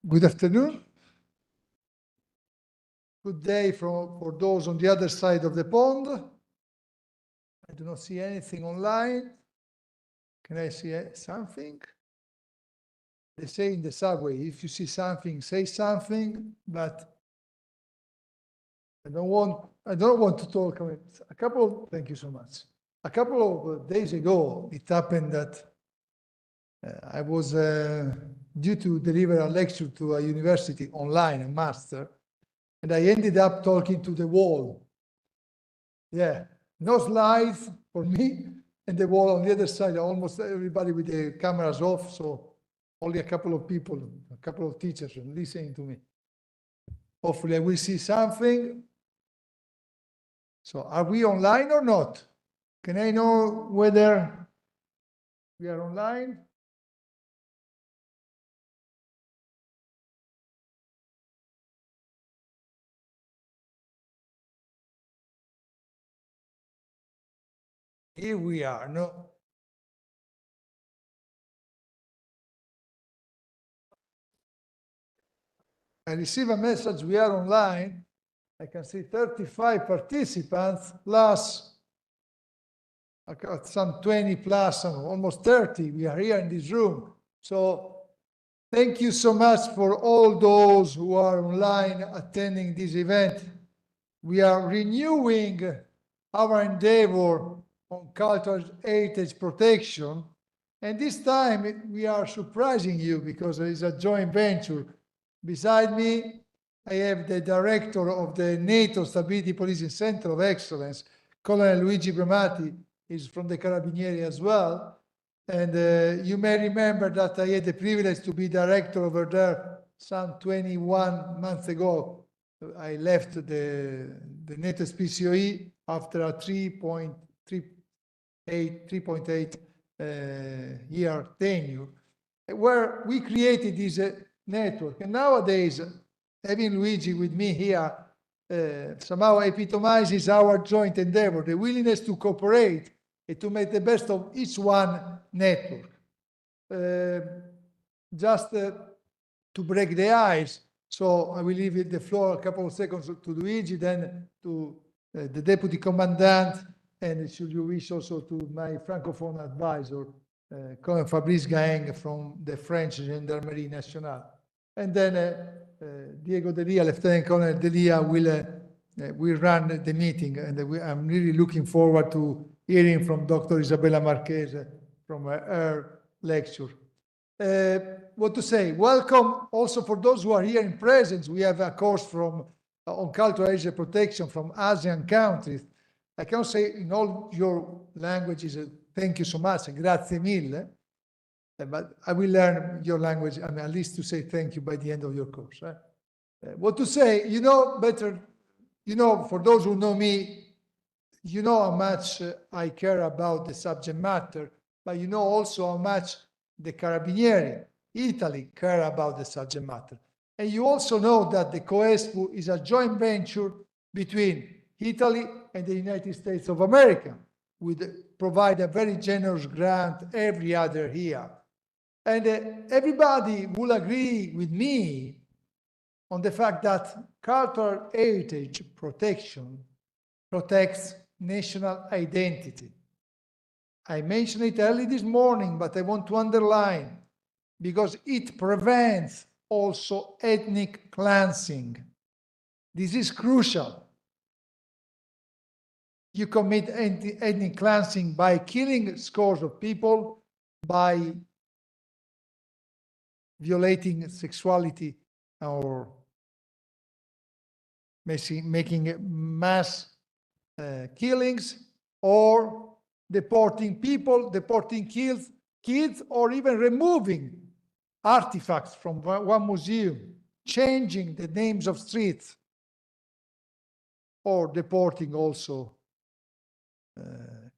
Good afternoon. Good day for those on the other side of the pond. I do not see anything online. Can I see something? They say in the subway, if you see something, say something, but I don't want to talk. Thank you so much. A couple of days ago, it happened that I was due to deliver a lecture to a university online, a master, and I ended up talking to the wall. Yeah, no slides for me, and the wall on the other side, almost everybody with the cameras off, so only a couple of people, a couple of teachers listening to me. Hopefully I will see something. So are we online or not? Can I know whether we are online? Here we are, no? I receive a message, we are online. I can see 35 participants plus some 20 plus, almost 30. We are here in this room. So thank you so much for all those who are online attending this event. We are renewing our endeavor on cultural heritage protection. And this time we are surprising you because it is a joint venture. Beside me, I have the director of the NATO Stability Policing Center of Excellence, Colonel Luigi Bramati, is from the Carabinieri as well. And you may remember that I had the privilege to be director over there some 21 months ago. I left the NATO SPCOE after a 3.8 year tenure, where we created this network. And nowadays, having Luigi with me here somehow epitomizes our joint endeavor, the willingness to cooperate and to make the best of each one network. Just to break the ice, so I will leave the floor a couple of seconds to Luigi, then to the Deputy Commandant, and should you wish also to my Francophone advisor, Colonel Fabrice Gaeng from the French Gendarmerie Nationale. And then Diego Delia, Lieutenant Colonel Delia, will run the meeting, and I'm really looking forward to hearing from Dr. Isabella Marchese from her lecture. What to say? Welcome also for those who are here in presence. We have a course on cultural heritage protection from ASEAN countries. I can say in all your languages, thank you so much, grazie mille. But I will learn your language, and at least to say thank you by the end of your course. What to say? You know better, for those who know me, you know how much I care about the subject matter, but you know also how much the Carabinieri, Italy, care about the subject matter. And you also know that the CoESPU is a joint venture between Italy and the United States of America. We provide a very generous grant every other year. And everybody will agree with me on the fact that cultural heritage protection protects national identity. I mentioned it early this morning, but I want to underline, because it prevents also ethnic cleansing. This is crucial. You commit ethnic cleansing by killing scores of people, by violating sexuality, or making mass killings, or deporting people, deporting kids, or even removing artifacts from one museum, changing the names of streets, or deporting also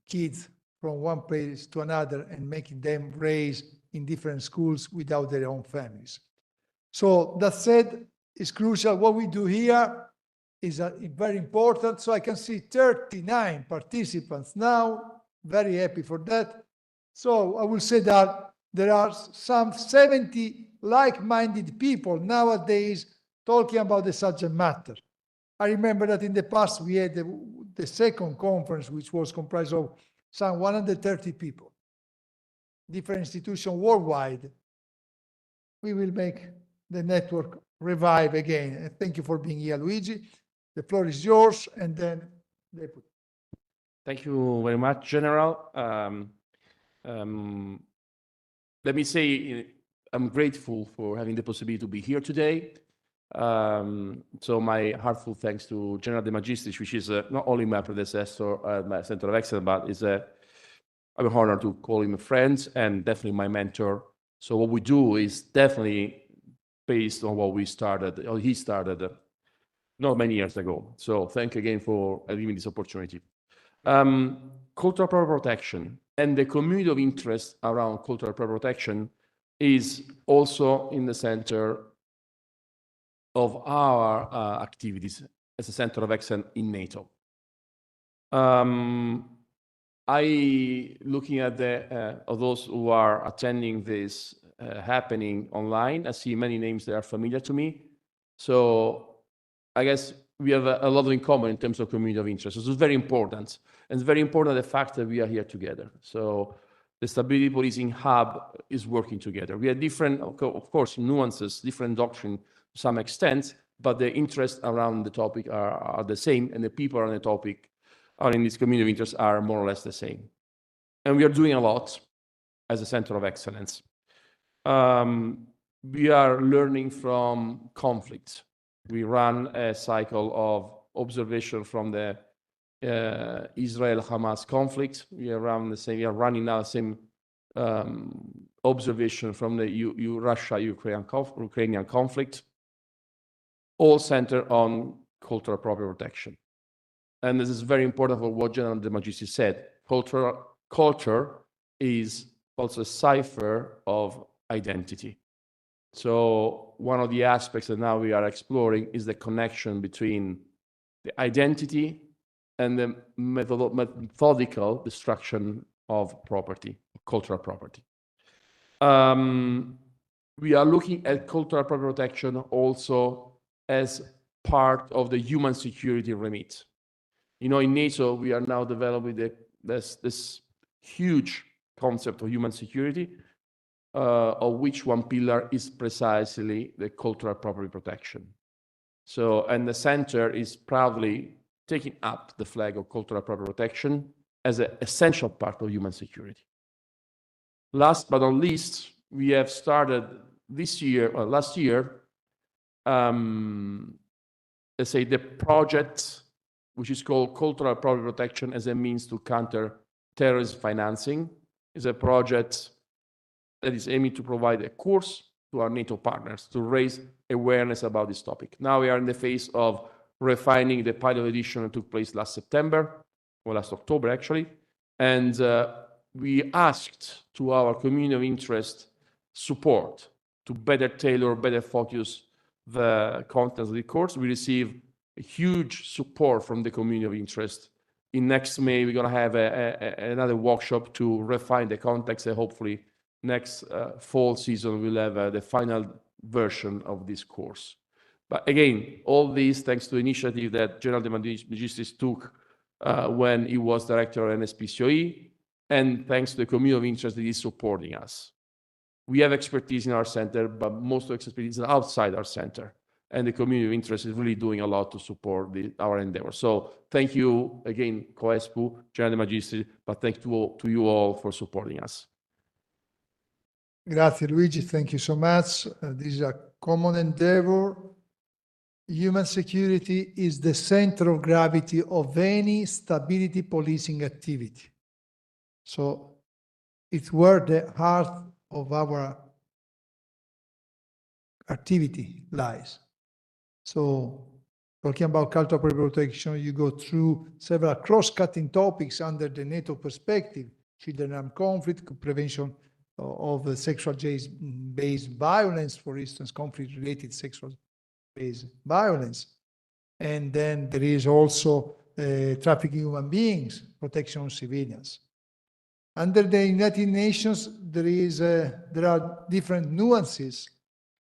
kids from one place to another and making them raise in different schools without their own families. So that said, it's crucial. What we do here is very important. So I can see 39 participants now, very happy for that. So I will say that there are some 70 like-minded people nowadays talking about the subject matter. I remember that in the past we had the second conference, which was comprised of some 130 people, different institutions worldwide. We will make the network revive again. And thank you for being here, Luigi. The floor is yours, and then Deputy. Thank you very much, General. Let me say I'm grateful for having the possibility to be here today. So my heartfelt thanks to General De Magistris, which is not only my predecessor at my Center of Excellence, but I'm honored to call him a friend and definitely my mentor. So what we do is definitely based on what we started, or he started not many years ago. So thank you again for giving me this opportunity. Cultural property protection and the community of interest around cultural property protection is also in the center of our activities as a Center of Excellence in NATO. Looking at of those who are attending this happening online, I see many names that are familiar to me. So I guess we have a lot in common in terms of community of interest. So it's very important. And it's very important the fact that we are here together. So the Stability Policing Hub is working together. We have different, of course, nuances, different doctrine to some extent, but the interests around the topic are the same, and the people on the topic are in this community of interest are more or less the same. And we are doing a lot as a Center of Excellence. We are learning from conflicts. We run a cycle of observation from the Israel-Hamas conflict. We are running now the same observation from the Russia-Ukrainian conflict, all centered on cultural property protection. And this is very important for what General De Magistris said. Culture is also a cipher of identity. So one of the aspects that now we are exploring is the connection between the identity and the methodical destruction of property, cultural property. We are looking at cultural property protection also as part of the human security remit. You know, in NATO, we are now developing this huge concept of human security, of which one pillar is precisely the cultural property protection. So, and the center is proudly taking up the flag of cultural property protection as an essential part of human security. Last but not least, we have started this year, or last year, let's say the project, which is called Cultural Property Protection as a means to counter terrorism financing, is a project that is aiming to provide a course to our NATO partners to raise awareness about this topic. Now we are in the phase of refining the pilot edition that took place last September, or last October actually, and we asked to our community of interest support to better tailor, better focus the contents of the course. We received a huge support from the community of interest. In next May, we're going to have another workshop to refine the context, and hopefully next fall season we'll have the final version of this course. But again, all these thanks to the initiative that General De Magistris took when he was director of NSPCOE, and thanks to the community of interest that is supporting us. We have expertise in our center, but most of the expertise is outside our center. And the community of interest is really doing a lot to support our endeavor. So thank you again, CoESPU, General De Magistris, but thank you to you all for supporting us. Grazie, Luigi. Thank you so much. This is a common endeavor. Human security is the center of gravity of any stability policing activity. So it's where the heart of our activity lies. So talking about cultural property protection, you go through several cross-cutting topics under the NATO perspective: children armed conflict, prevention of sexual-based violence, for instance, conflict-related sexual-based violence. And then there is also trafficking human beings, protection of civilians. Under the United Nations, there are different nuances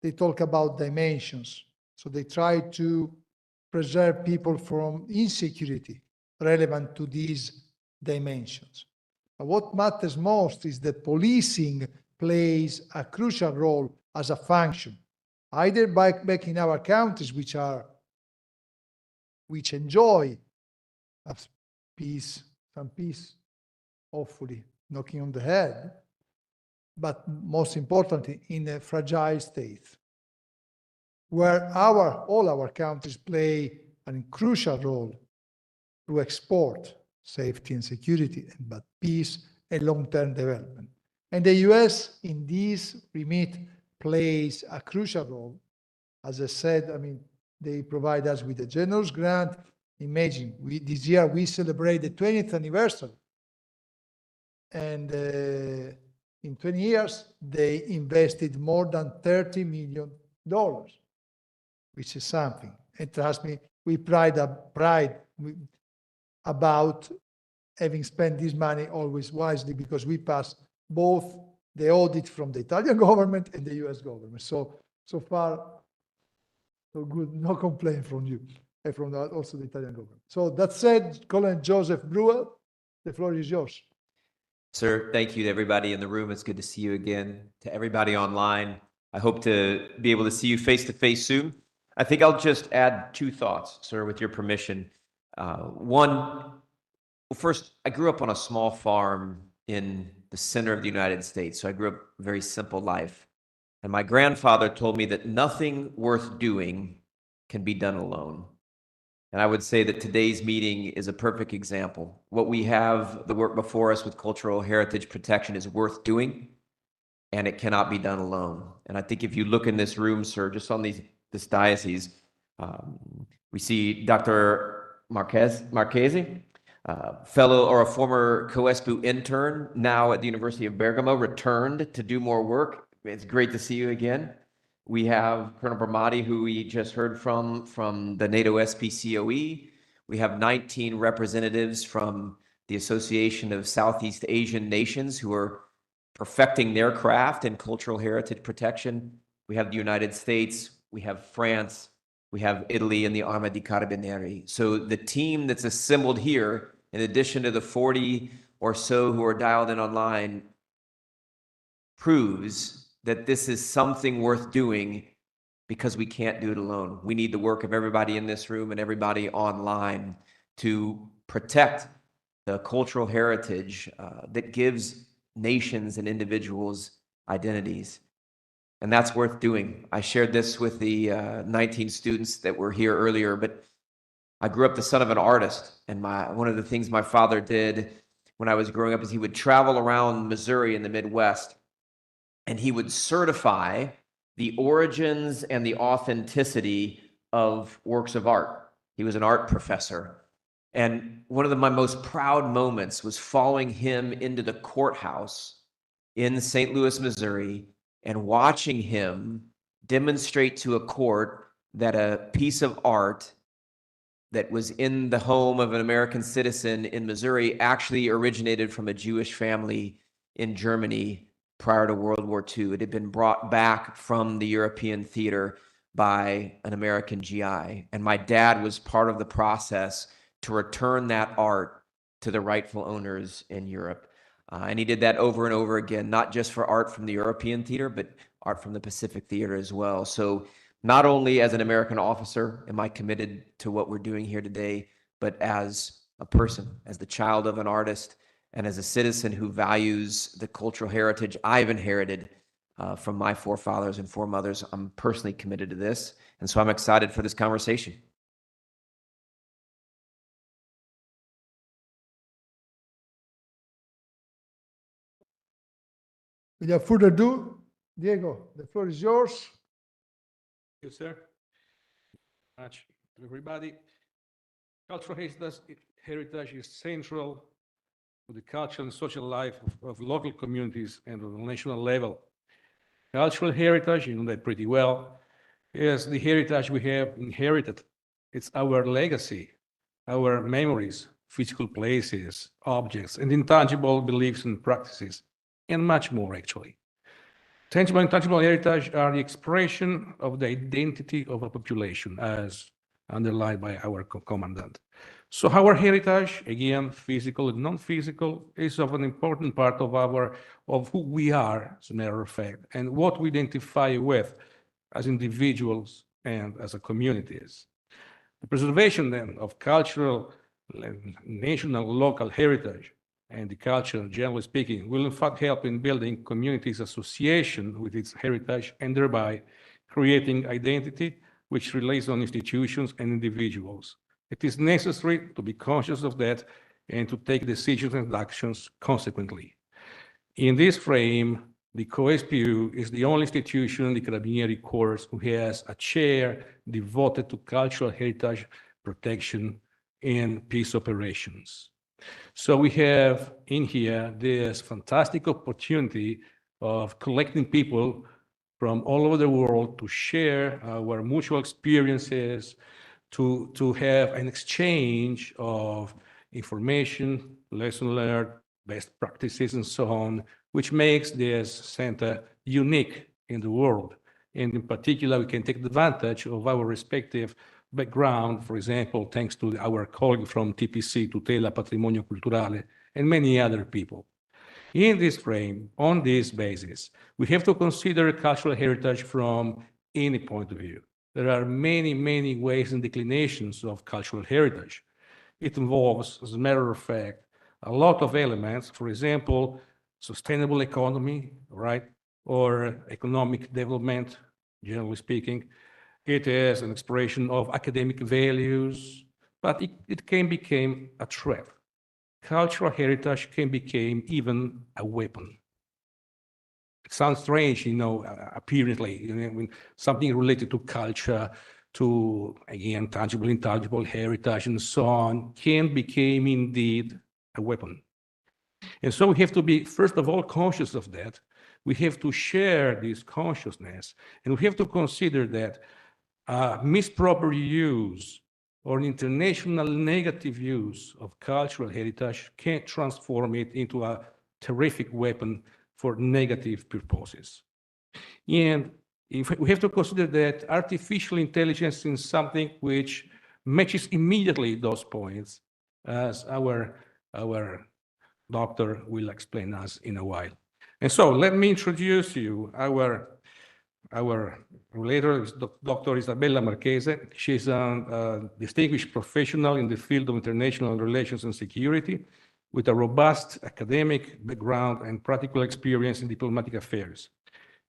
they talk about dimensions. So they try to preserve people from insecurity relevant to these dimensions. But what matters most is that policing plays a crucial role as a function, either back in our countries, which enjoy peace, some peace, hopefully knocking on the head, but most importantly, in a fragile state, where all our countries play a crucial role to export safety and security, but peace and long-term development. And the US in this remit plays a crucial role. As I said, I mean, they provide us with a generous grant. Imagine, this year we celebrate the 20th anniversary. And in 20 years, they invested more than $30 million, which is something. And trust me, we pride about having spent this money always wisely, because we pass both the audit from the Italian government and the US government. So far, so good, no complaint from you, and from also the Italian government. So that said, Colonel Joseph Bruel, the floor is yours. Sir, thank you to everybody in the room. It's good to see you again. To everybody online, I hope to be able to see you face to face soon. I think I'll just add two thoughts, sir, with your permission. One, well, first, I grew up on a small farm in the center of the United States. So I grew up a very simple life. And my grandfather told me that nothing worth doing can be done alone. And I would say that today's meeting is a perfect example. What we have, the work before us with cultural heritage protection, is worth doing, and it cannot be done alone. And I think if you look in this room, sir, just on this diocese, we see Dr. Marchesi, fellow or a former CoESPU intern, now at the University of Bergamo, returned to do more work. It's great to see you again. We have Colonel Bramati, who we just heard from the NATO SPCOE. We have 19 representatives from the Association of Southeast Asian Nations who are perfecting their craft in cultural heritage protection. We have the United States, we have France, we have Italy, and the Arma di Carabinieri. So the team that's assembled here, in addition to the 40 or so who are dialed in online, proves that this is something worth doing, because we can't do it alone. We need the work of everybody in this room and everybody online to protect the cultural heritage that gives nations and individuals identities. And that's worth doing. I shared this with the 19 students that were here earlier, but I grew up the son of an artist. And one of the things my father did when I was growing up is he would travel around Missouri in the Midwest, and he would certify the origins and the authenticity of works of art. He was an art professor. And one of my most proud moments was following him into the courthouse in St. Louis, Missouri, and watching him demonstrate to a court that a piece of art that was in the home of an American citizen in Missouri actually originated from a Jewish family in Germany prior to World War II. It had been brought back from the European theater by an American GI. And my dad was part of the process to return that art to the rightful owners in Europe. And he did that over and over again, not just for art from the European theater, but art from the Pacific theater as well. So not only as an American officer am I committed to what we're doing here today, but as a person, as the child of an artist, and as a citizen who values the cultural heritage I've inherited from my forefathers and foremothers. I'm personally committed to this, and so I'm excited for this conversation. Without further ado, Diego, the floor is yours. Thank you, sir. Much to everybody. Cultural heritage is central to the cultural and social life of local communities and on the national level. Cultural heritage, you know that pretty well, is the heritage we have inherited. It's our legacy, our memories, physical places, objects, and intangible beliefs and practices, and much more, actually. Tangible and intangible heritage are the expression of the identity of a population, as underlined by our commandant. So our heritage, again, physical and non-physical, is of an important part of who we are, as a matter of fact, and what we identify with as individuals and as a communities. The preservation then of cultural, national, local heritage and the culture, generally speaking, will in fact help in building communities' association with its heritage and thereby creating identity which relies on institutions and individuals. It is necessary to be conscious of that and to take decisions and actions consequently. In this frame, the CoESPU is the only institution in the Carabinieri Corps who has a chair devoted to cultural heritage protection and peace operations. So we have in here this fantastic opportunity of collecting people from all over the world to share our mutual experiences, to have an exchange of information, lesson learned, best practices, and so on, which makes this center unique in the world. And in particular, we can take advantage of our respective background, for example, thanks to our colleague from TPC, Tutela Patrimonio Culturale, and many other people. In this frame, on this basis, we have to consider cultural heritage from any point of view. There are many, many ways and declinations of cultural heritage. It involves, as a matter of fact, a lot of elements, for example, sustainable economy, right? Or economic development, generally speaking. It is an expression of academic values, but it can become a threat. Cultural heritage can become even a weapon. It sounds strange, apparently, when something related to culture, to, again, tangible, intangible heritage, and so on, can become indeed a weapon. And so we have to be, first of all, conscious of that. We have to share this consciousness, and we have to consider that misproper use or an international negative use of cultural heritage can transform it into a terrific weapon for negative purposes. And we have to consider that artificial intelligence is something which matches immediately those points, as our doctor will explain us in a while. And so let me introduce you our relator is Dr. Isabella Marchese. She's a distinguished professional in the field of international relations and security with a robust academic background and practical experience in diplomatic affairs.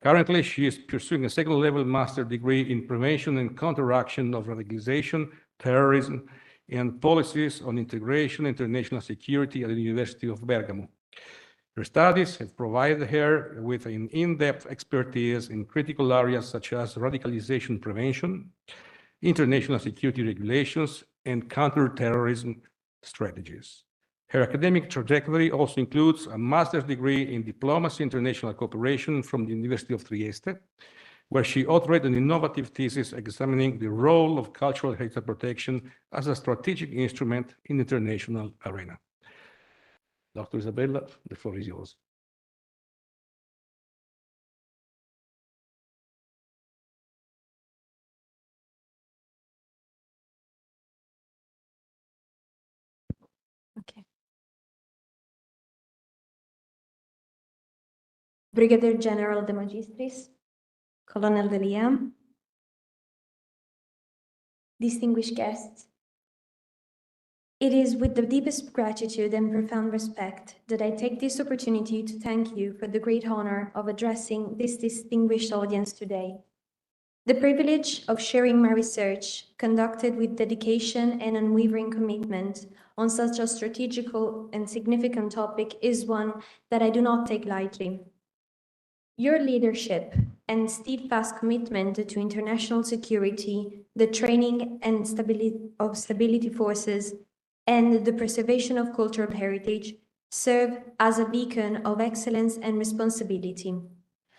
Currently, she is pursuing a second-level master's degree in prevention and counteraction of radicalization, terrorism, and policies on integration and international security at the University of Bergamo. Her studies have provided her with an in-depth expertise in critical areas such as radicalization prevention, international security regulations, and counterterrorism strategies. Her academic trajectory also includes a master's degree in diplomacy and international cooperation from the University of Trieste, where she authored an innovative thesis examining the role of cultural heritage protection as a strategic instrument in the international arena. Dr. Isabella, the floor is yours. Okay. Brigadier General de Magistris, Colonel de Liam, distinguished guests, it is with the deepest gratitude and profound respect that I take this opportunity to thank you for the great honor of addressing this distinguished audience today. The privilege of sharing my research, conducted with dedication and unwavering commitment on such a strategical and significant topic, is one that I do not take lightly. Your leadership and steadfast commitment to international security, the training and stability forces, and the preservation of cultural heritage serve as a beacon of excellence and responsibility.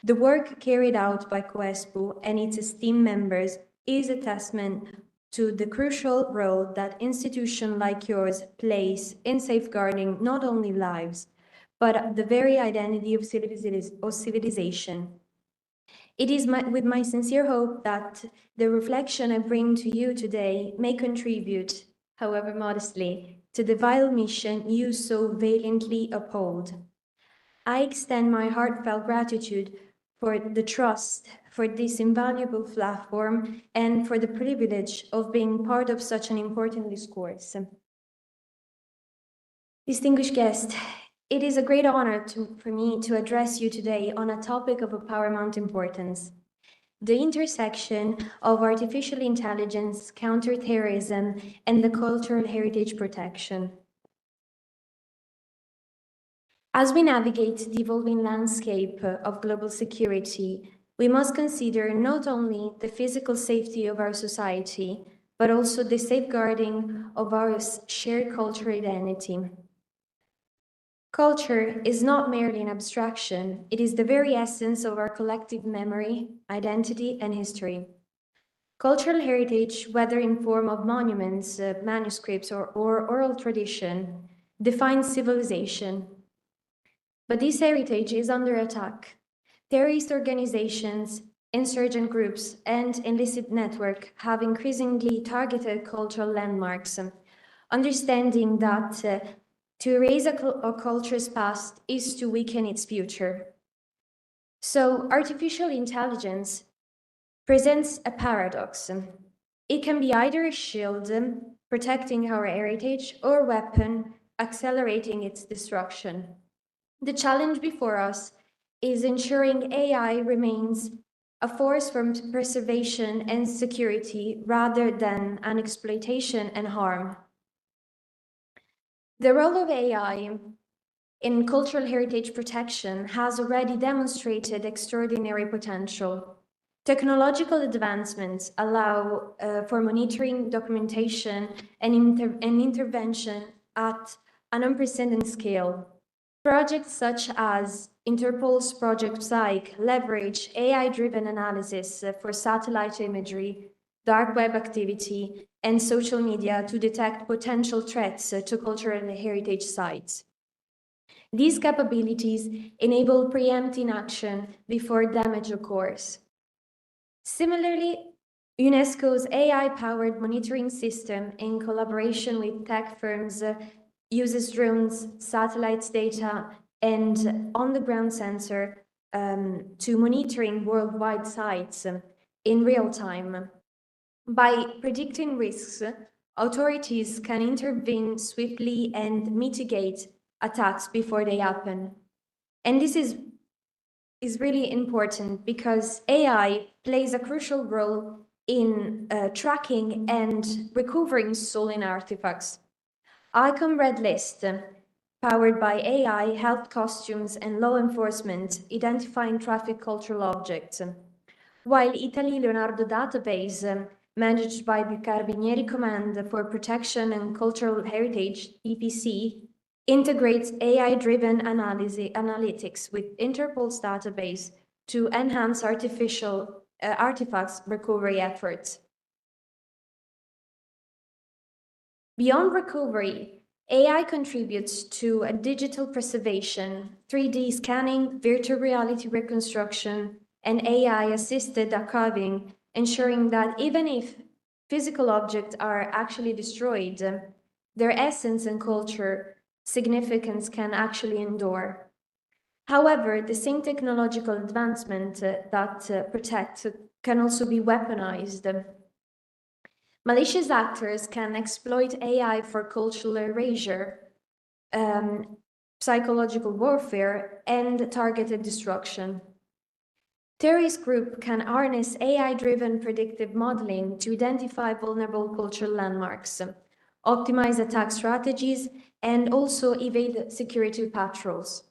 The work carried out by CoESPU and its esteemed members is a testament to the crucial role that institutions like yours plays in safeguarding not only lives, but the very identity of civilization. It is with my sincere hope that the reflection I bring to you today may contribute, however modestly, to the vital mission you so valiantly uphold. I extend my heartfelt gratitude for the trust, for this invaluable platform, and for the privilege of being part of such an important discourse. Distinguished guests, it is a great honor for me to address you today on a topic of paramount importance: the intersection of artificial intelligence, counterterrorism, and the cultural heritage protection. As we navigate the evolving landscape of global security, we must consider not only the physical safety of our society, but also the safeguarding of our shared cultural identity. Culture is not merely an abstraction, it is the very essence of our collective memory, identity, and history. Cultural heritage, whether in form of monuments, manuscripts, or oral tradition, defines civilization. But this heritage is under attack. Terrorist organizations, insurgent groups, and illicit networks have increasingly targeted cultural landmarks, understanding that to erase a culture's past is to weaken its future. So artificial intelligence presents a paradox. It can be either a shield protecting our heritage or a weapon accelerating its destruction. The challenge before us is ensuring AI remains a force for preservation and security rather than an exploitation and harm. The role of AI in cultural heritage protection has already demonstrated extraordinary potential. Technological advancements allow for monitoring, documentation, and intervention at an unprecedented scale. Projects such as Interpol's Project Psyche leverage AI-driven analysis for satellite imagery, dark web activity, and social media to detect potential threats to cultural heritage sites. These capabilities enable preempting action before damage occurs. Similarly, UNESCO's AI-powered monitoring system, in collaboration with tech firms, uses drones, satellites data, and on-the-ground sensor to monitoring worldwide sites in real time. By predicting risks, authorities can intervene swiftly and mitigate attacks before they happen. And this is really important because AI plays a crucial role in tracking and recovering stolen artifacts. ICOM Red List, powered by AI, helped costumes and law enforcement identifying trafficked cultural objects, while Italy Leonardo Database, managed by the Carabinieri Command for Protection and Cultural Heritage, EPC, integrates AI-driven analytics with Interpol's database to enhance artifacts recovery efforts. Beyond recovery, AI contributes to a digital preservation, 3D scanning, virtual reality reconstruction, and AI-assisted archiving, ensuring that even if physical objects are actually destroyed, their essence and culture significance can actually endure. However, the same technological advancement that protects can also be weaponized. Malicious actors can exploit AI for cultural erasure, psychological warfare, and targeted destruction. Terrorist groups can harness AI-driven predictive modeling to identify vulnerable cultural landmarks, optimize attack strategies, and also evade security patrols.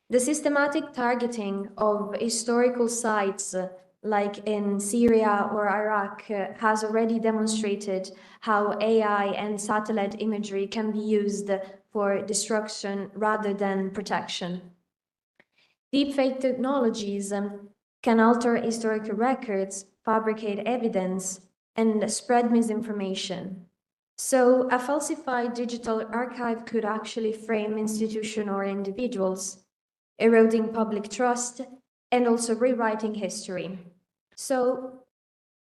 The systematic targeting of historical sites like in Syria or Iraq has already demonstrated how AI and satellite imagery can be used for destruction rather than protection. Deepfake technologies can alter historical records, fabricate evidence, and spread misinformation. So a falsified digital archive could actually frame institutions or individuals, eroding public trust and also rewriting history. So,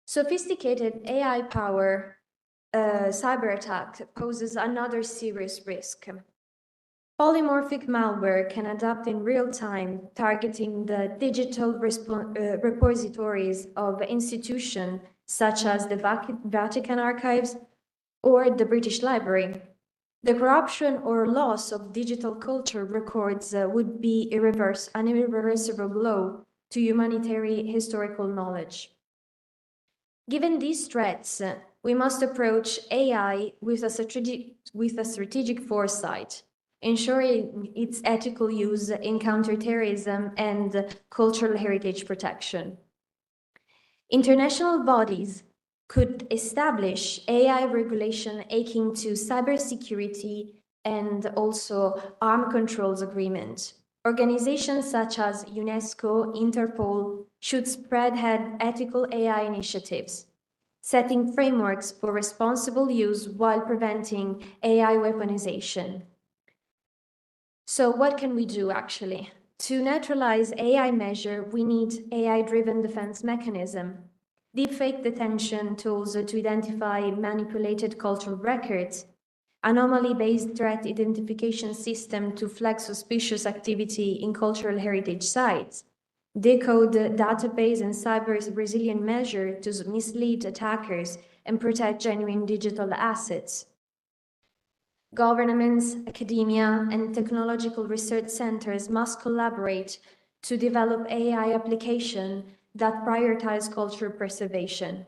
sophisticated AI power cyber attack poses another serious risk. Polymorphic malware can adapt in real time, targeting the digital repositories of institutions such as the Vatican Archives or the British Library. The corruption or loss of digital culture records would be an irreversible blow to humanitarian historical knowledge. Given these threats, we must approach AI with a strategic foresight, ensuring its ethical use in counterterrorism and cultural heritage protection. International bodies could establish AI regulation akin to cybersecurity and also arms controls agreement. Organizations such as UNESCO, Interpol should spearhead ethical AI initiatives, setting frameworks for responsible use while preventing AI weaponization. So what can we do actually? To neutralize AI measure, we need AI-driven defense mechanism, deepfake detection tools to identify manipulated cultural records, anomaly-based threat identification system to flag suspicious activity in cultural heritage sites, decode database and cyber resilient measure to mislead attackers and protect genuine digital assets. Governments, academia, and technological research centers must collaborate to develop AI applications that prioritize cultural preservation.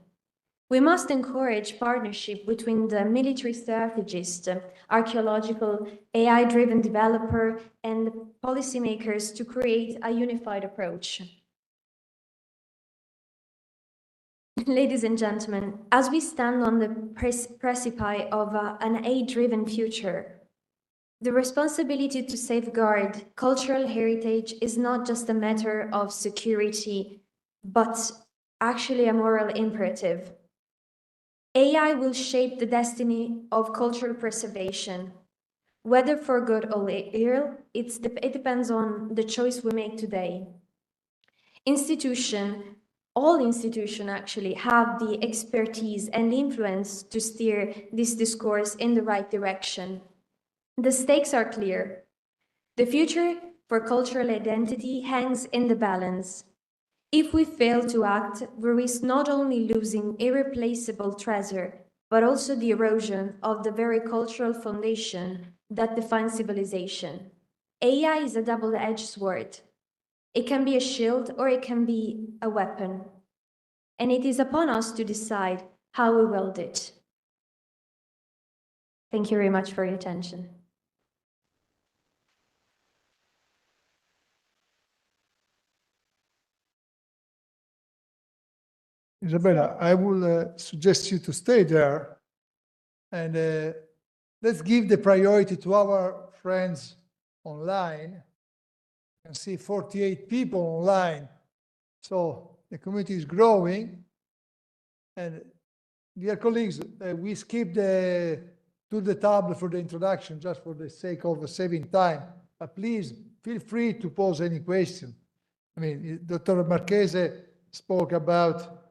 We must encourage partnership between the military strategist, archaeological, AI-driven developer, and policymakers to create a unified approach. Ladies and gentlemen, as we stand on the precipice of an AI-driven future, the responsibility to safeguard cultural heritage is not just a matter of security, but actually a moral imperative. AI will shape the destiny of cultural preservation. Whether for good or ill, it depends on the choice we make today. All institutions actually have the expertise and influence to steer this discourse in the right direction. The stakes are clear. The future for cultural identity hangs in the balance. If we fail to act, we risk not only losing irreplaceable treasure, but also the erosion of the very cultural foundation that defines civilization. AI is a double-edged sword. It can be a shield or it can be a weapon. And it is upon us to decide how we wield it. Thank you very much for your attention. Isabella, I will suggest you to stay there and let's give the priority to our friends online. You can see 48 people online. So the community is growing. And dear colleagues, we skipped to the tablet for the introduction just for the sake of saving time. But please feel free to pose any question. I mean, Dr. Marchese spoke about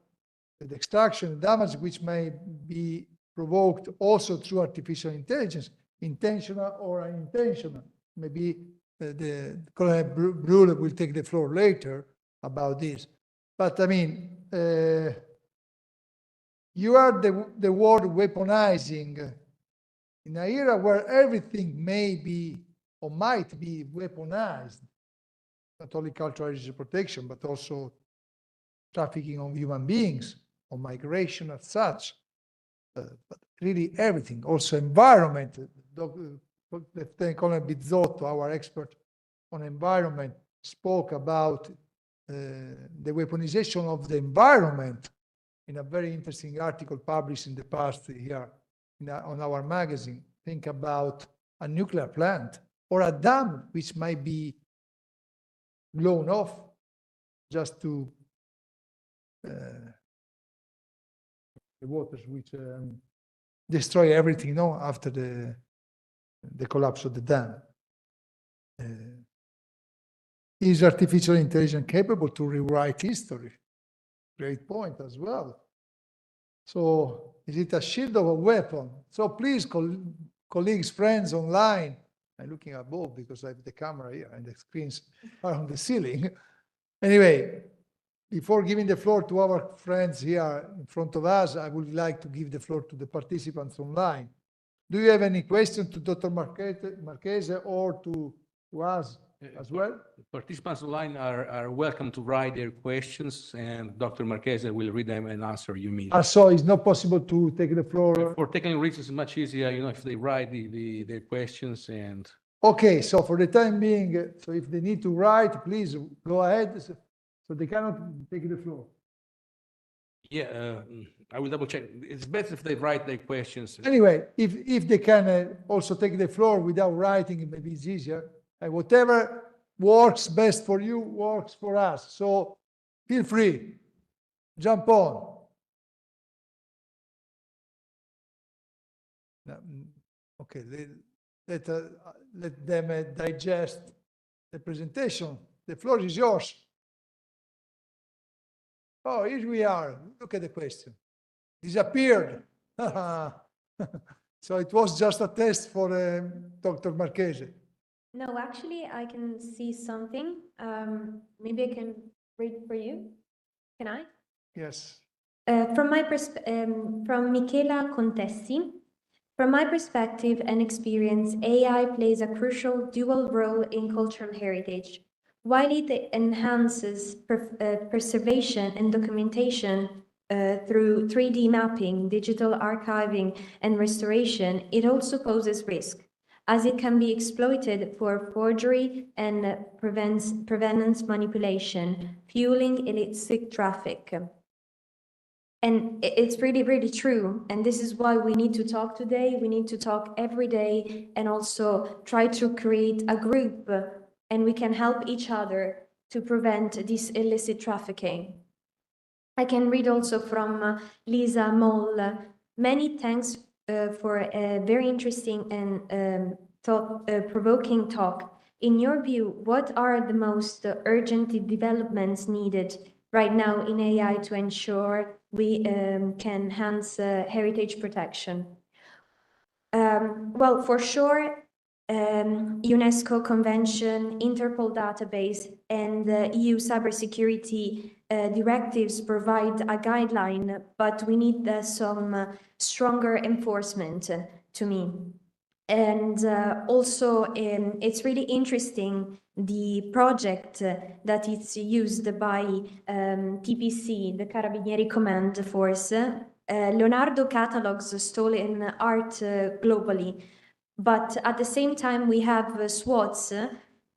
the extraction and damage which may be provoked also through artificial intelligence, intentional or unintentional. Maybe the Colonel Brule will take the floor later about this. But I mean, you are the word weaponizing in an era where everything may be or might be weaponized, not only cultural heritage protection, but also trafficking of human beings or migration as such, but really everything, also environment. Lieutenant Colonel Bizzotto, our expert on environment, spoke about the weaponization of the environment in a very interesting article published in the past here on our magazine. Think about a nuclear plant or a dam which might be blown off just to the waters which destroy everything, no, after the collapse of the dam. Is artificial intelligence capable to rewrite history? Great point as well. So is it a shield or a weapon? So please, colleagues, friends online, I'm looking above because I have the camera here and the screens are on the ceiling. Anyway, before giving the floor to our friends here in front of us, I would like to give the floor to the participants online. Do you have any questions to Dr. Marchese or to us as well? Participants online are welcome to write their questions, and Dr. Marchese will read them and answer you immediately. So it's not possible to take the floor? For technical reasons, it's much easier, if they write their questions and. Okay, so for the time being, so if they need to write, please go ahead. So they cannot take the floor. Yeah, I will double check. It's best if they write their questions. Anyway, if they can also take the floor without writing, maybe it's easier. And whatever works best for you works for us. So feel free, jump on. Okay, let them digest the presentation. The floor is yours. Oh, here we are. Look at the question. Disappeared. So it was just a test for Dr. Marchese. No, actually, I can see something. Maybe I can read for you. Can I? Yes. From Michela Contessi. From my perspective and experience, AI plays a crucial dual role in cultural heritage. While it enhances preservation and documentation through 3D mapping, digital archiving, and restoration, it also poses risk, as it can be exploited for forgery and provenance manipulation, fueling illicit traffic. And it's really, really true. And this is why we need to talk today. We need to talk every day and also try to create a group, and we can help each other to prevent this illicit trafficking. I can read also from Lisa Moll. Many thanks for a very interesting and thought-provoking talk. In your view, what are the most urgent developments needed right now in AI to ensure we can enhance heritage protection? Well, for sure, UNESCO Convention, Interpol database, and EU cybersecurity directives provide a guideline, but we need some stronger enforcement to me. And also, it's really interesting, the project that is used by TPC, the Carabinieri Command Force. Leonardo catalogs stolen art globally, but at the same time we have SWATs,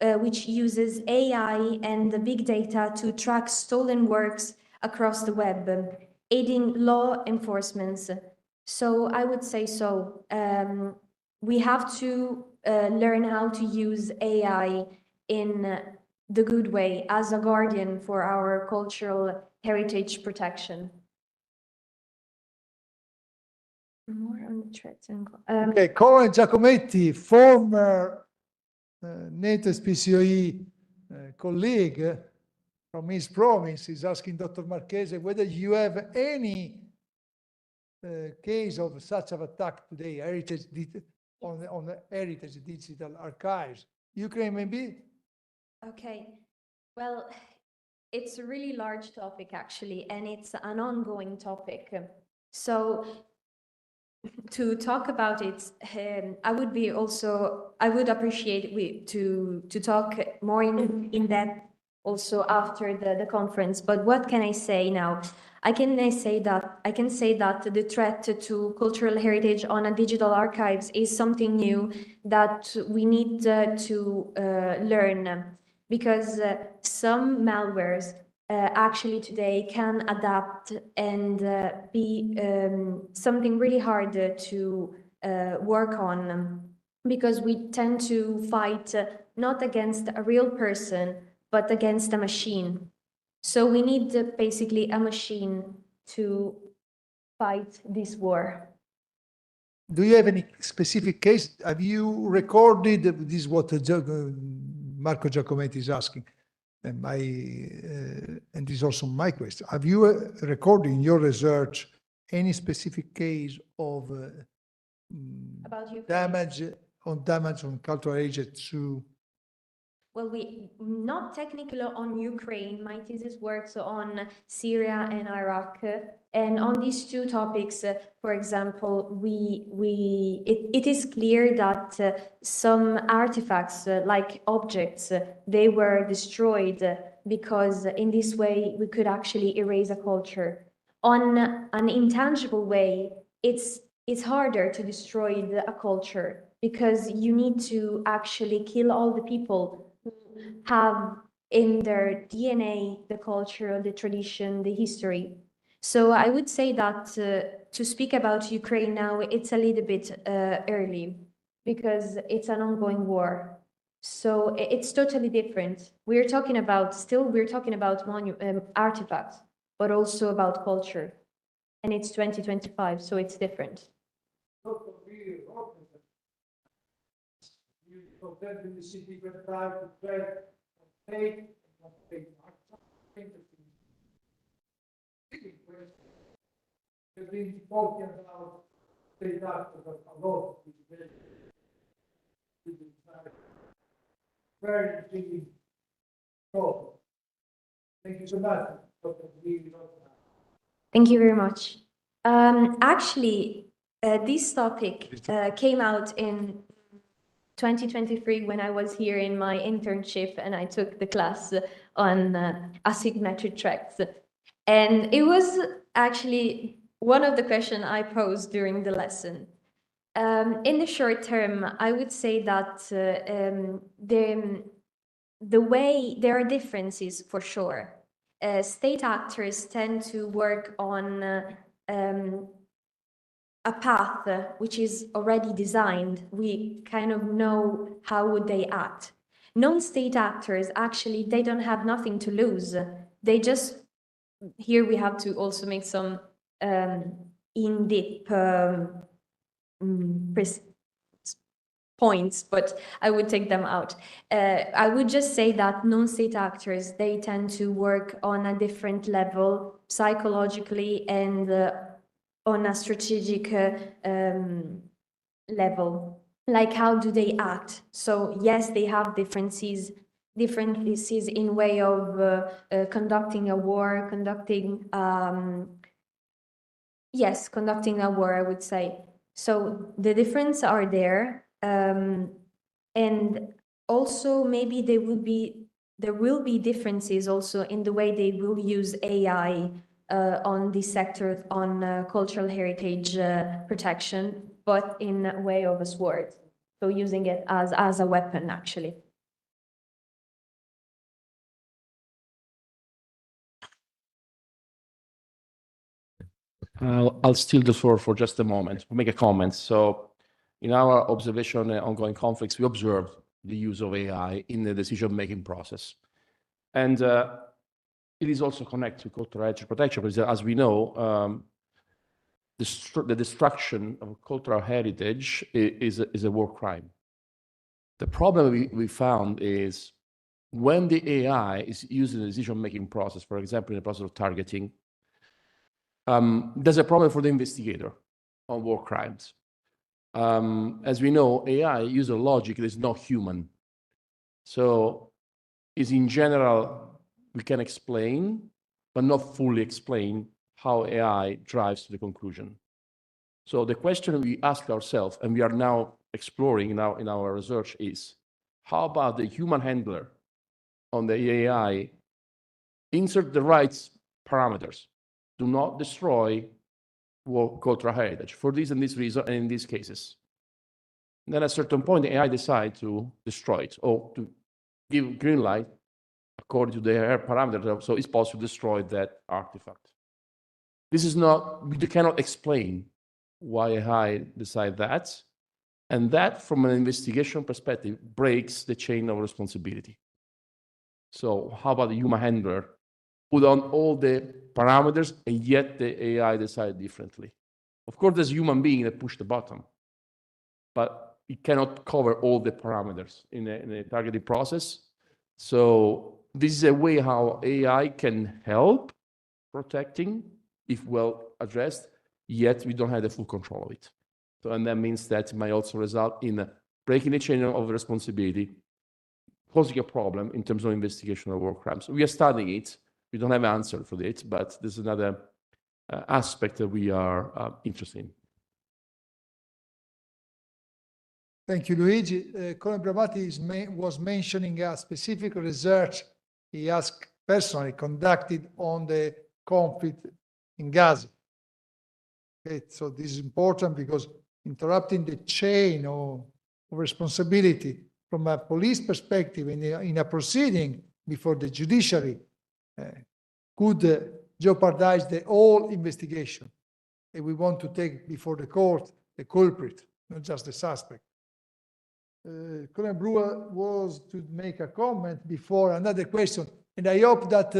which uses AI and the big data to track stolen works across the web, aiding law enforcement. So I would say so. We have to learn how to use AI in the good way as a guardian for our cultural heritage protection. More on the threats and Okay, Cohen Giacometti, former NATO SPCOE colleague from his province, is asking Dr. Marchese whether you have any case of such an attack today, heritage on the heritage digital archives. Ukraine maybe? Okay, well, it's a really large topic actually, and it's an ongoing topic. So to talk about it, I would appreciate to talk more in depth also after the conference. But what can I say now? I can say that the threat to cultural heritage on a digital archives is something new that we need to learn, because some malwares actually today can adapt and be something really hard to work on, because we tend to fight not against a real person, but against a machine. So we need basically a machine to fight this war. Do you have any specific case? Have you recorded, this is what Marco Giacometti is asking, and and this is also my question. Have you recorded in your research any specific case of About Ukraine? damage on cultural heritage to? Well, we not technically on Ukraine. My thesis works on Syria and Iraq, and on these two topics, for example, it is clear that some artifacts, like objects, they were destroyed because in this way we could actually erase a culture. On an intangible way, it's harder to destroy a culture because you need to actually kill all the people who have in their DNA the culture, the tradition, the history. So I would say that to speak about Ukraine now, it's a little bit early because it's an ongoing war. So it's totally different. We're talking about artifacts, but also about culture. And it's 2025, so it's different. Thank you so much. Thank you very much. Actually, this topic came out in 2023 when I was here in my internship and I took the class on asymmetric tracks. And it was actually one of the questions I posed during the lesson. In the short term, I would say that the way there are differences for sure. State actors tend to work on a path which is already designed. We kind of know how would they act. Non-state actors, actually, they don't have nothing to lose. They just, here we have to also make some in-depth points, but I would take them out. I would just say that non-state actors, they tend to work on a different level psychologically and on a strategic level. Like how do they act? So yes, they have differences in way of conducting a war, conducting a war, I would say. So the differences are there. And also maybe there will be differences also in the way they will use AI on this sector, on cultural heritage protection, but in a way of a sword. So using it as a weapon, actually. I'll steal the floor for just a moment to make a comment. So in our observation on ongoing conflicts, we observed the use of AI in the decision-making process. And it is also connected to cultural heritage protection, because as we know, the destruction of cultural heritage is a war crime. The problem we found is when the AI is used in the decision-making process, for example, in the process of targeting, there's a problem for the investigator on war crimes. As we know, AI uses a logic that is not human. So is in general, we can explain, but not fully explain how AI drives to the conclusion. So the question we ask ourselves, and we are now exploring in our research, is how about the human handler on the AI insert the right parameters? Do not destroy cultural heritage for this and this reason, and in these cases. And then at a certain point, the AI decides to destroy it or to give green light according to their parameters, so it's possible to destroy that artifact. This is not, we cannot explain why AI decide that, and that, from an investigation perspective, breaks the chain of responsibility. So how about the human handler put on all the parameters, and yet the AI decide differently? Of course, there's a human being that push the button, but it cannot cover all the parameters in a targeting process. So this is a way how AI can help protecting if well addressed, yet we don't have the full control of it. So, and that means that it might also result in breaking the chain of responsibility, posing a problem in terms of investigation of war crimes. We are studying it. We don't have an answer for it, but there's another aspect that we are interested in. Thank you, Luigi. Colin Bramati was mentioning a specific research he has personally conducted on the conflict in Gaza. Okay, so this is important because interrupting the chain of responsibility from a police perspective in a proceeding before the judiciary could jeopardize the whole investigation. And we want to take before the court the culprit, not just the suspect. Colin Brewer was to make a comment before another question, and I hope that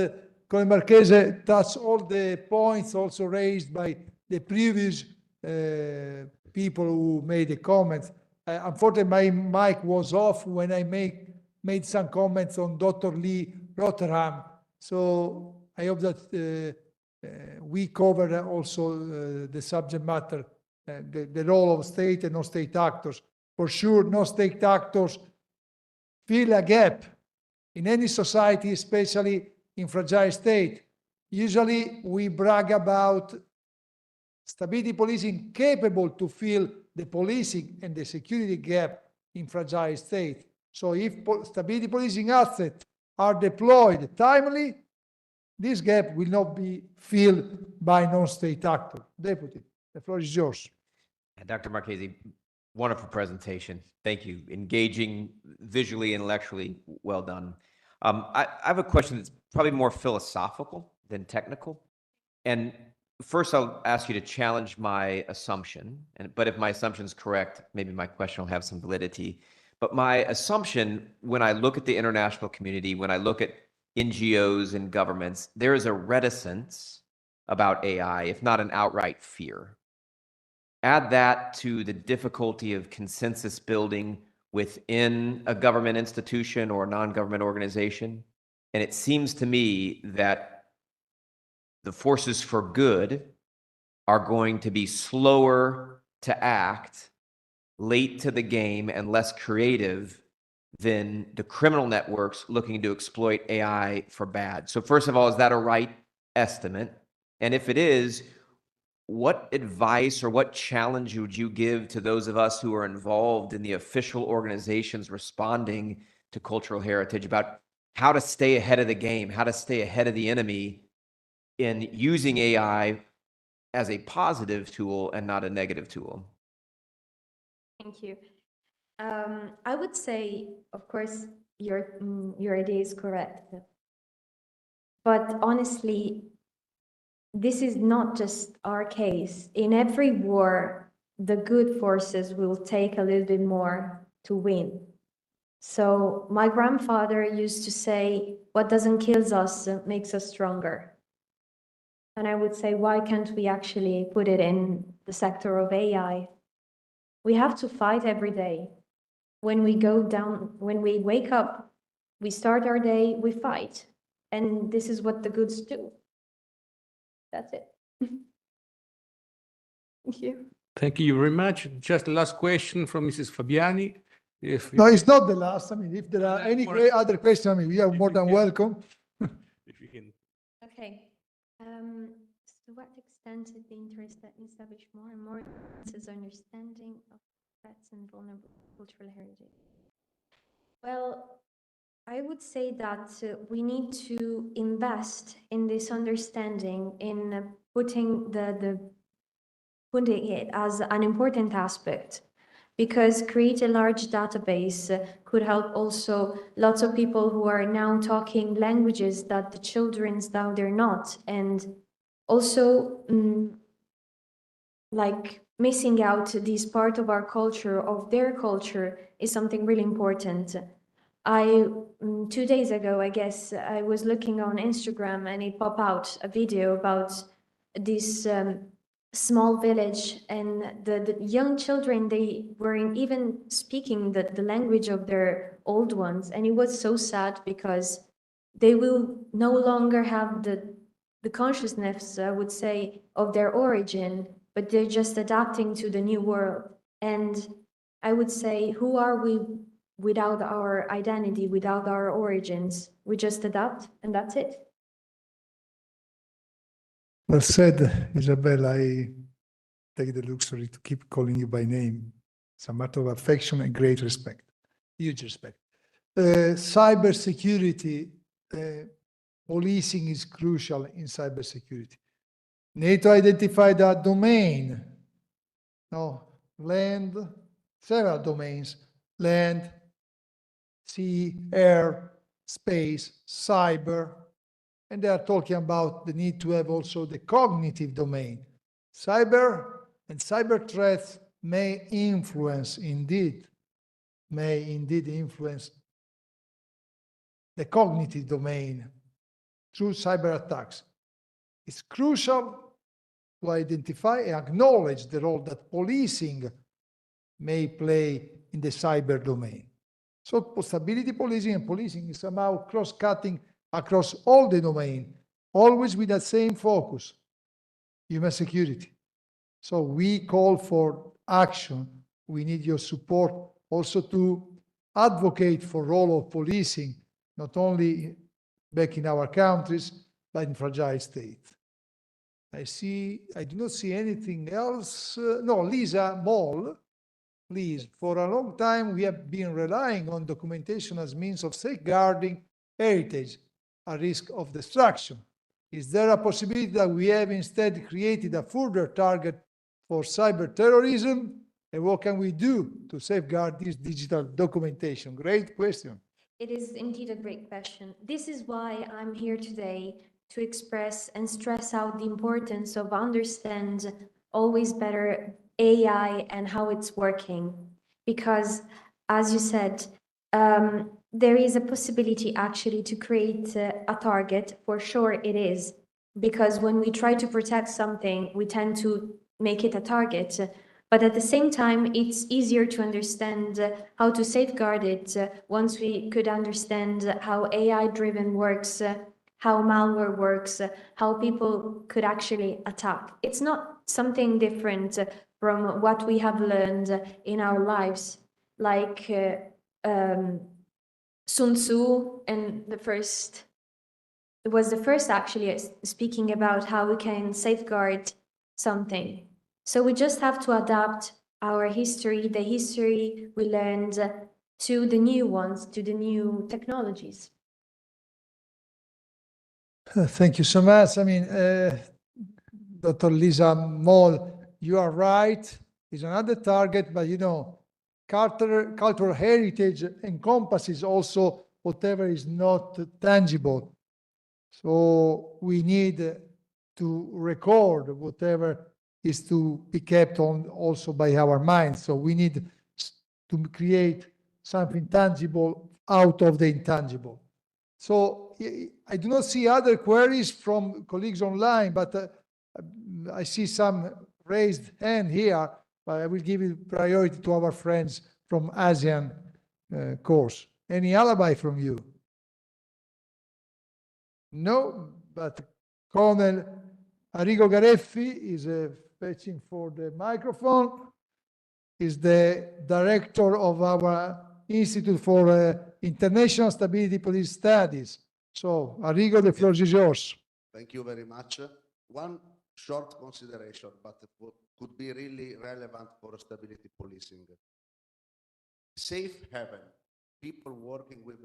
Colin Marchese touched all the points also raised by the previous people who made the comments. Unfortunately, my mic was off when I made some comments on Dr. Lee Rotterdam. So I hope that we covered also the subject matter, the role of state and non-state actors. For sure, non-state actors fill a gap in any society, especially in fragile state. Usually we brag about stability policing capable to fill the policing and the security gap in fragile state. So if stability policing assets are deployed timely, this gap will not be filled by non-state actors. Deputy, the floor is yours. Dr. Marchese, wonderful presentation. Thank you. Engaging visually, intellectually, well done. I have a question that's probably more philosophical than technical. And first, I'll ask you to challenge my assumption. But if my assumption is correct, maybe my question will have some validity. But my assumption, when I look at the international community, when I look at NGOs and governments, there is a reticence about AI, if not an outright fear. Add that to the difficulty of consensus building within a government institution or a non-government organization. And it seems to me that the forces for good are going to be slower to act, late to the game, and less creative than the criminal networks looking to exploit AI for bad. So first of all, is that a right estimate? And if it is, what advice or what challenge would you give to those of us who are involved in the official organizations responding to cultural heritage about how to stay ahead of the game, how to stay ahead of the enemy in using AI as a positive tool and not a negative tool? Thank you. I would say, of course, your idea is correct. But honestly, this is not just our case. In every war, the good forces will take a little bit more to win. So my grandfather used to say, what doesn't kill us makes us stronger. And I would say, why can't we actually put it in the sector of AI? We have to fight every day. When we go down, when we wake up, we start our day, we fight. And this is what the goods do. That's it. Thank you. Thank you very much. Just last question from Mrs. Fabiani. No, it's not the last. I mean, if there are any other questions, I mean, we are more than welcome. If you can. Okay. To what extent is the interest that establish more and more understanding of threats and vulnerable cultural heritage? Well, I would say that we need to invest in this understanding, in putting it as an important aspect, because create a large database could help also lots of people who are now talking languages that the children's now they're not, and also like missing out this part of our culture, of their culture, is something really important. 2 days ago, I guess, I was looking on Instagram and it popped out a video about this small village, and the young children, they weren't even speaking the language of their old ones. And it was so sad because they will no longer have the consciousness, I would say, of their origin, but they're just adapting to the new world. And I would say, who are we without our identity, without our origins? We just adapt, and that's it. Well said, Isabella. I take the luxury to keep calling you by name. It's a matter of affection and great respect, huge respect. Cybersecurity, policing is crucial in cybersecurity. NATO identified a domain, land, several domains, land, sea, air, space, cyber, and they are talking about the need to have also the cognitive domain. Cyber and cyber threats may indeed influence the cognitive domain through cyber attacks. It's crucial to identify and acknowledge the role that policing may play in the cyber domain. So stability policing and policing is somehow cross-cutting across all the domain, always with the same focus, human security. So we call for action. We need your support also to advocate for role of policing, not only back in our countries, but in fragile states. I do not see anything else. No, Lisa Moll, please. For a long time, we have been relying on documentation as means of safeguarding heritage, a risk of destruction. Is there a possibility that we have instead created a further target for cyber terrorism? And what can we do to safeguard this digital documentation? Great question. It is indeed a great question. This is why I'm here today, to express and stress out the importance of understand always better AI and how it's working. Because, as you said, there is a possibility actually to create a target. For sure it is, because when we try to protect something, we tend to make it a target. But at the same time, it's easier to understand how to safeguard it once we could understand how AI-driven works, how malware works, how people could actually attack. It's not something different from what we have learned in our lives, like Sun Tzu and it was the first actually speaking about how we can safeguard something. So we just have to adapt our history, the history we learned, to the new ones, to the new technologies. Thank you so much. I mean, Dr. Lisa Moll, you are right. It's another target, but you know, cultural heritage encompasses also whatever is not tangible. So we need to record whatever is to be kept on also by our minds. So we need to create something tangible out of the intangible. So I do not see other queries from colleagues online, but I see some raised hand here, but I will give you priority to our friends from ASEAN course. Any alibi from you? No, but Colonel Arrigo Gareffi is fetching for the microphone, is the director of our Institute for International Stability Police Studies. So, Arrigo, the floor is yours. Thank you very much. One short consideration, but could be really relevant for stability policing. Safe haven, people working with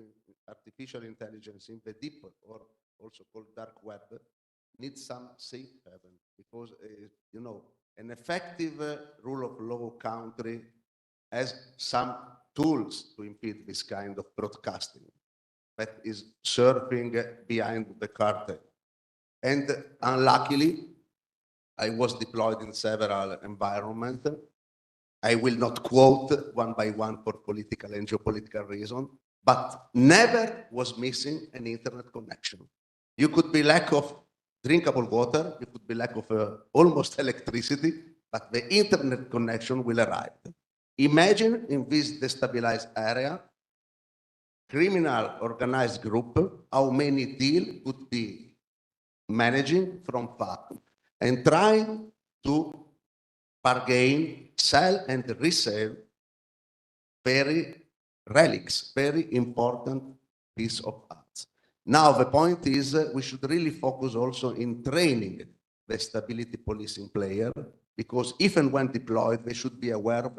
artificial intelligence in the deep or also called dark web, need some safe haven because, you know, an effective rule of law country has some tools to impede this kind of broadcasting that is surfing behind the curtain. And unluckily, I was deployed in several environments. I will not quote one by one for political and geopolitical reasons, but never was missing an internet connection. You could be lack of drinkable water, you could be lack of almost electricity, but the internet connection will arrive. Imagine in this destabilized area, criminal organized group, how many deal could be managing from far, and trying to bargain, sell and resell very relics, very important piece of art. Now the point is we should really focus also in training the stability policing player, because if and when deployed, they should be aware of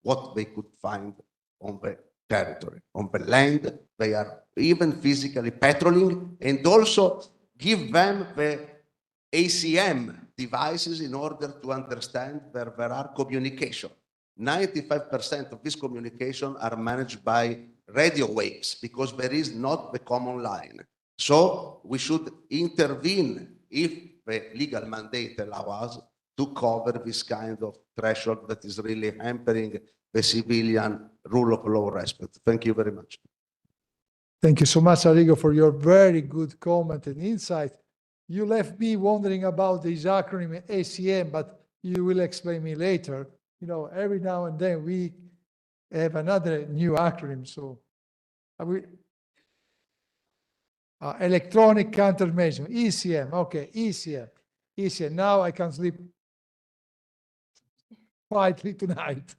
what they could find on the territory, on the land. They are even physically patrolling, and also give them the ACM devices in order to understand where there are communication. 95% of this communication are managed by radio waves because there is not the common line. So we should intervene if the legal mandate allows us to cover this kind of threshold that is really hampering the civilian rule of law respect. Thank you very much. Thank you so much, Arrigo, for your very good comment and insight. You left me wondering about this acronym ACM, but you will explain me later. You know, every now and then we have another new acronym. So electronic countermeasure, ECM. Okay, ECM. ECM. Now I can sleep quietly tonight.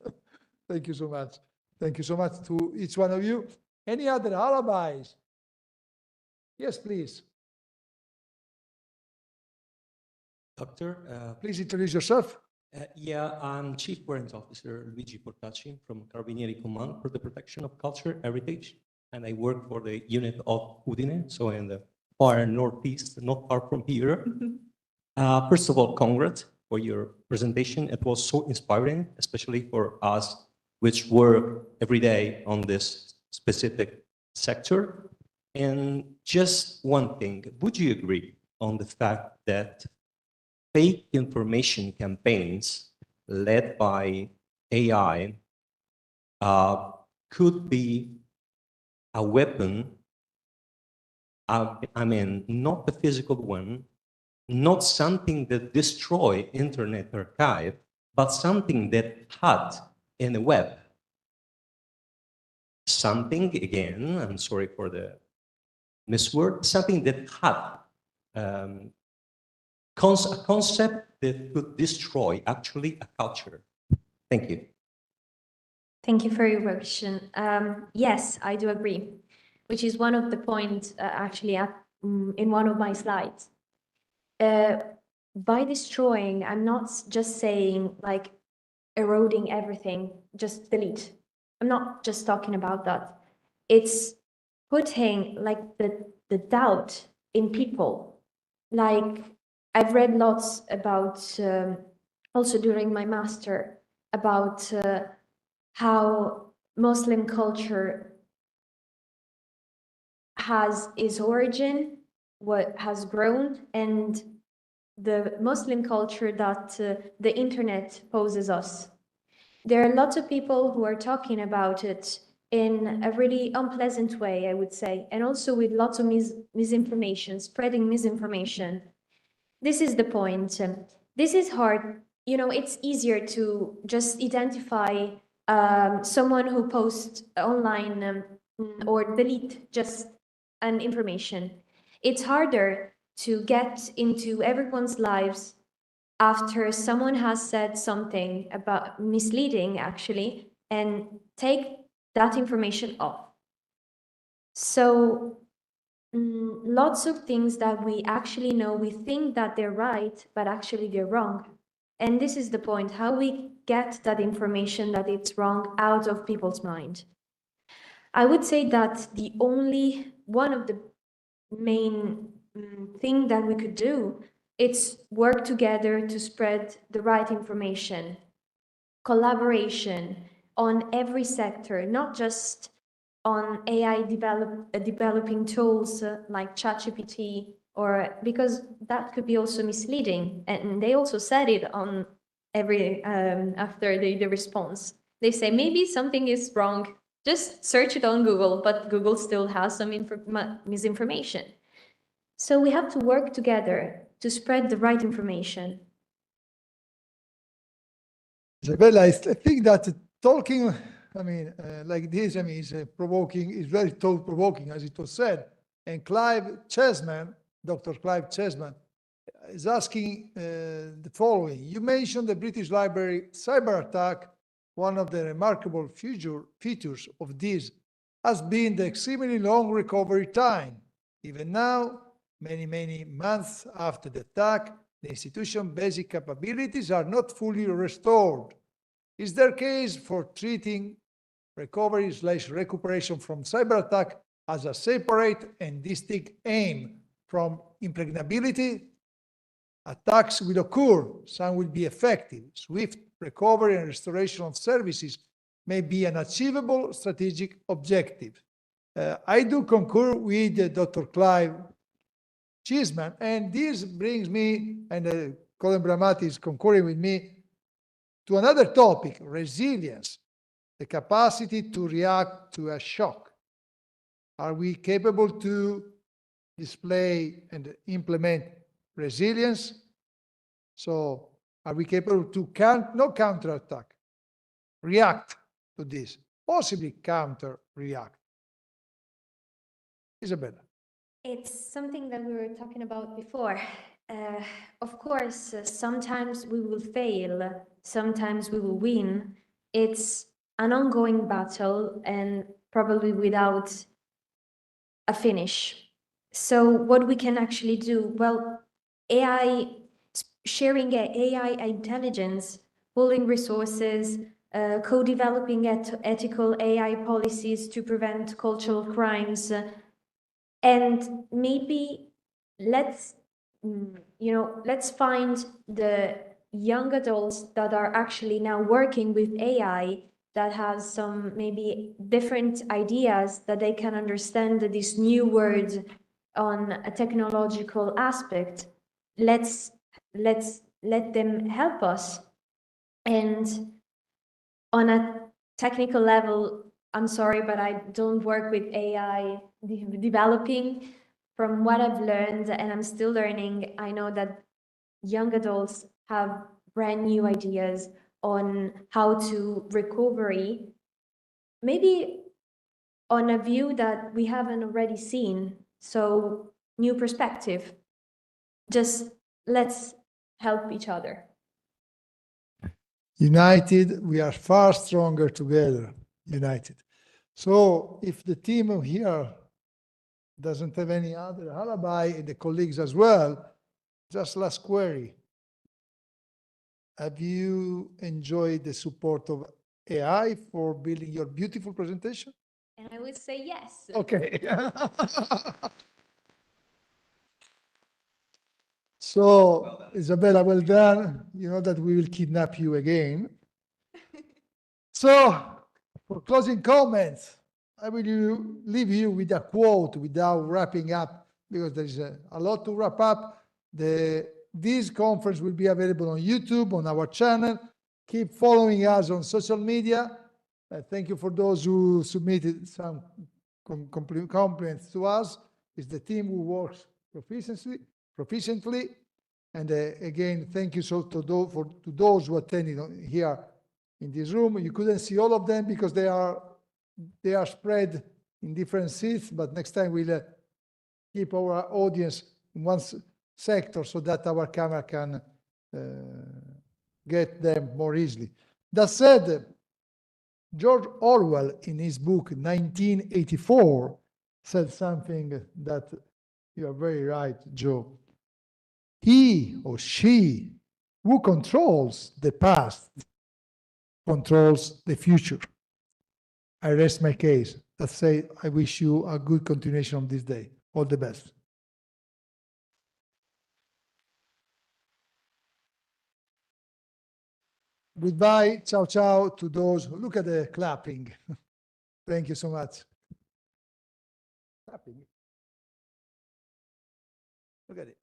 Thank you so much. Thank you so much to each one of you. Any other alibis? Yes, please. Doctor, Please introduce yourself. yeah, I'm Chief Warrant Officer Luigi Portacci from Carabinieri Command for the Protection of Culture Heritage, and I work for the unit of Udine, so in the far northeast, not far from here. First of all, congrats for your presentation. It was so inspiring, especially for us, which work every day on this specific sector. And just one thing, would you agree on the fact that fake information campaigns led by AI could be a weapon, I mean, not the physical one, not something that destroy Internet archive, but something that had in the web. Something, again, I'm sorry for the misword, something that had a concept that could destroy actually a culture. Thank you. Thank you for your question. Yes, I do agree, which is one of the points actually in one of my slides. By destroying, I'm not just saying like eroding everything, just delete. I'm not just talking about that. It's putting like the doubt in people. Like I've read lots about, also during my master, about how Muslim culture has its origin, what has grown, and the Muslim culture that the internet poses us. There are lots of people who are talking about it in a really unpleasant way, I would say, and also with lots of misinformation, spreading misinformation. This is the point. This is hard. You know, it's easier to just identify someone who posts online or delete just an information. It's harder to get into everyone's lives after someone has said something about misleading, actually, and take that information off. So lots of things that we actually know, we think that they're right, but actually they're wrong. And this is the point, how we get that information that it's wrong out of people's mind. I would say that the only one of the main thing that we could do, it's work together to spread the right information, collaboration on every sector, not just on AI developing tools like ChatGPT, or because that could be also misleading. And they also said it on every after the response. They say maybe something is wrong. Just search it on Google, but Google still has some misinformation. So we have to work together to spread the right information. Isabella, I think that talking I mean, like this, I mean, is provoking, is very thought-provoking, as it was said. And Clive Chessman, Dr. Clive Chessman, is asking the following. You mentioned the British Library cyber attack. One of the remarkable features of this has been the extremely long recovery time. Even now, many months after the attack, the institution's basic capabilities are not fully restored. Is there a case for treating recovery/recuperation from cyber attack as a separate and distinct aim from impregnability? Attacks will occur, some will be effective. Swift recovery and restoration of services may be an achievable strategic objective. I do concur with Dr. Clive Cheeseman, and this brings me, and Colin Bramati is concurring with me, to another topic, resilience, the capacity to react to a shock. Are we capable to display and implement resilience? So are we capable to not counterattack, react to this, possibly counter-react? Isabella. It's something that we were talking about before. Of course, sometimes we will fail, sometimes we will win. It's an ongoing battle and probably without a finish. So what we can actually do, well, sharing AI intelligence, pooling resources, co-developing ethical AI policies to prevent cultural crimes, and maybe let's find the young adults that are actually now working with AI that has some maybe different ideas that they can understand these new words on a technological aspect. Let's let them help us. And on a technical level, I'm sorry, but I don't work with AI developing. From what I've learned, and I'm still learning, I know that young adults have brand new ideas on how to recovery, maybe on a view that we haven't already seen. So new perspective. Just let's help each other. United, we are far stronger together, united. So if the team here doesn't have any other alibi, and the colleagues as well, just last query. Have you enjoyed the support of AI for building your beautiful presentation? And I would say yes. Okay. So, Isabella, well done. You know that we will kidnap you again. So, for closing comments, I will leave you with a quote without wrapping up, because there's a lot to wrap up. This conference will be available on YouTube, on our channel. Keep following us on social media. Thank you for those who submitted some compliments to us. It's the team who works proficiently. And again, thank you to those who attended here in this room. You couldn't see all of them because they are spread in different seats, but next time we'll keep our audience in one sector so that our camera can get them more easily. That said, George Orwell, in his book 1984, said something that you are very right, Joe. He or she who controls the past controls the future. I rest my case. Let's say I wish you a good continuation of this day. All the best. Goodbye. Ciao, ciao to those. Look at the clapping. Thank you so much. Clapping. Look at it.